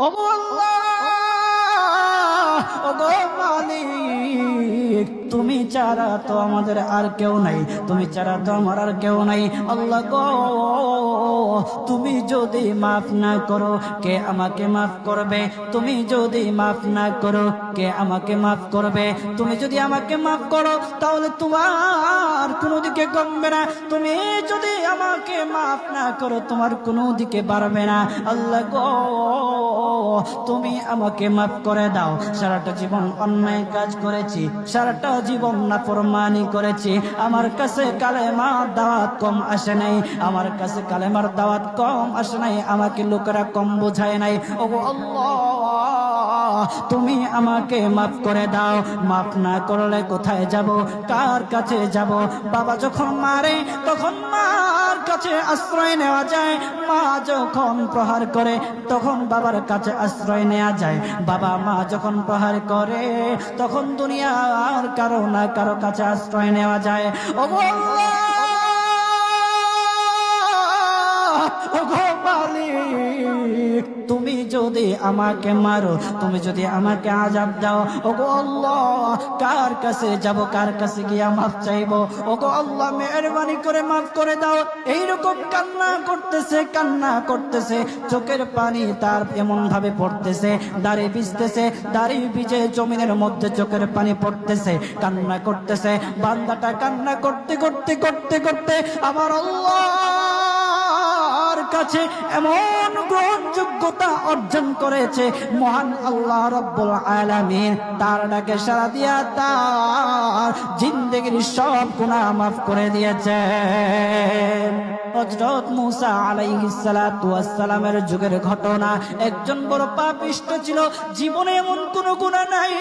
ওগো আল্লাহ, ওগো মালিক, তুমি ছাড়া তো আমাদের আর কেউ নাই, তুমি ছাড়া তো আমার আর কেউ নাই। আল্লাহ গো, তুমি যদি মাফ না করো কে আমাকে মাফ করবে? তুমি যদি মাফ না করো কে আমাকে মাফ করবে? তুমি যদি আমাকে মাফ করো তাহলে তোমার কোনো দিকে কমবে না, তুমি যদি আমাকে মাফ না করো তোমার কোনো দিকে বাড়বে না। আল্লাহ গো, তুমি আমাকে মাফ করে দাও। সারাটা জীবন অন্যায় কাজ করেছি, সারাটা জীবন নাফরমানি করেছি, আমার কাছে কালেমার দাওয়াত কম আসে নাই, আমার কাছে কালেমার দাওয়াত কম আসে নাই, আমাকে লোকেরা কম বোঝায় নাই। ওগো আল্লাহ, তুমি আমাকে মাফ করে দাও। মাফ না করলে কোথায় যাব, কার কাছে যাব? বাবা যখন মারে তখন মার কাছে আশ্রয় নেওয়া যায়, মা যখন প্রহার করে তখন বাবার কাছে আশ্রয় নেওয়া যায়, বাবা মা যখন প্রহার করে তখন দুনিয়ার কারো না কারো কাছে আশ্রয় নেওয়া যায়। ওগো আল্লাহ, ওগো মালিক, তুমি যদি আমাকে মারো, তুমি যদি আমাকে আযাব দাও, ওগো আল্লাহ, কার কাছে যাব, কার কাছে গিয়া মাফ চাইবো? ওগো আল্লাহ, মেহেরবানি করে মাফ করে দাও। এইরকম কান্না করতেছে, কান্না করতেছে, চোখের পানি তার এমন ভাবে পড়তেছে, দাড়ি ভিজতেছে, দাড়ি ভিজে জমিনের মধ্যে চোখের পানি পড়তেছে, কান্না করতেছে। বান্দাটা কান্না করতে করতে করতে করতে আমার আল্লাহর কাছে এমন গ্রহণযোগ্যতা অর্জন করেছে, মহান আল্লাহ রাব্বুল আলামিন তার ডাকে সাড়া দিয়া তার জিন্দেগির সব গুনাহ মাফ করে দিয়েছেন। হযরত মূসা আলাইহিস সালাতু ওয়াস সালামের যুগের ঘটনা। একজন বড় পাপিষ্ঠ ছিল, জীবনে এমন কোন গুনাহ নাই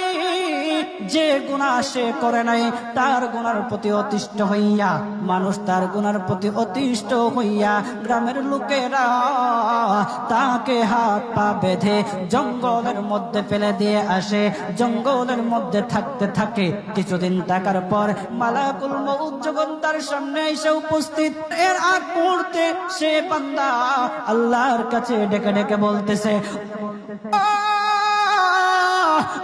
যে গুনাহ সে করে নাই। তার গুনার প্রতি অতিষ্ঠ হইয়া, মানুষ তার গুনার প্রতি অতিষ্ঠ হইয়া গ্রামের লোকেরা তাকে হাত পা বেঁধে জঙ্গলের মধ্যে ফেলে দিয়ে আসে। জঙ্গলের মধ্যে থাকতে থাকে, কিছুদিন থাকার পর মালাকুল মউত যখন তার সামনে এসে উপস্থিত, এর আগ মুহূর্তে সে বান্দা আল্লাহর কাছে ডেকে ডেকে বলতেছে,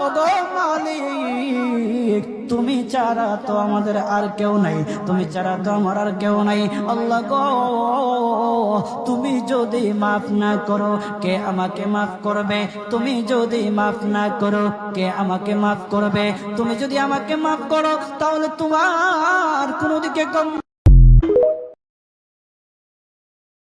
ওগো মালিক, তুমি ছাড়া তো আমাদের আর কেউ নাই, তুমি ছাড়া তো আমার আর কেউ নাই। আল্লাহ গো, তুমি যদি মাফ না করো কে আমাকে মাফ করবে? তুমি যদি মাফ না করো কে আমাকে মাফ করবে? তুমি যদি আমাকে মাফ করো তাহলে তোমার কোনো দিকে কম